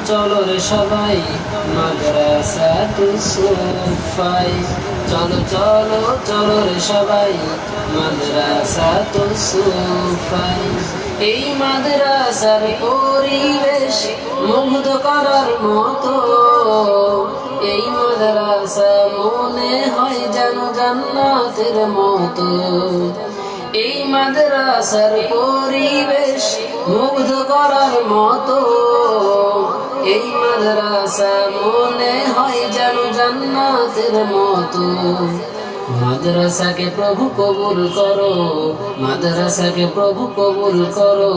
চলো রে সবাই মাদ্রাসাতুস সুফাই। চলো চলো চলো রে সবাই মাদ্রাসাতুস সুফাই। এই মাদ্রাসার পরিবেশ মুগ্ধ করার মতো, এই মাদ্রাসা মনে হয় যেন জান্নাতের মতো। এই মাদ্রাসার পরিবেশ মুগ্ধ করার মতো, এই মাদ্রাসা মনে হয় যেন জান্নাতের মতো। মাদ্রাসাকে প্রভু কবুল করো, মাদ্রাসাকে প্রভু কবুল করো,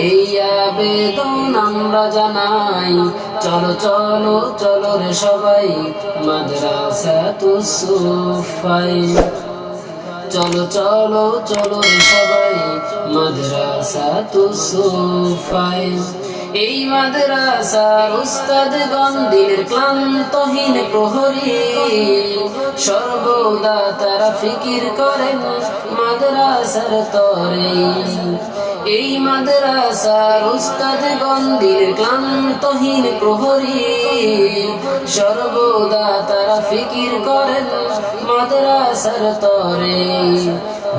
এই আবেদন আমরা জানাই। চলো চলো চলো রে সবাই মাদ্রাসাতুস সুফাই। চলো চলো চলো রে সবাই মাদ্রাসাতুস সুফাই। এই মাদ্রাসার উস্তাদগণ দিনের ক্লান্তহীন প্রহরী, সর্বদা তারা ফিকির করেন মাদ্রাসার তরে। এই মাদ্রাসার উস্তাদগণ দিনের ক্লান্তহীন প্রহরী, সর্বদা তারা ফিকির করেন মাদ্রাসার তরে।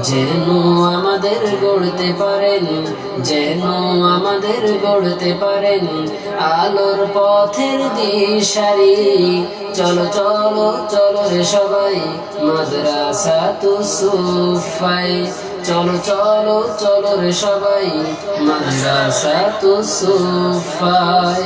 যেন আমাদের গড়তে পারেন, যেন আমাদের গড়তে পারেন আলোর পথের দিশারি। চলো চলো চলো রে সবাই মাদ্রাসাতুস সুফাই। চলো চলো চলো রে সবাই মাদ্রাসাতুস সুফাই।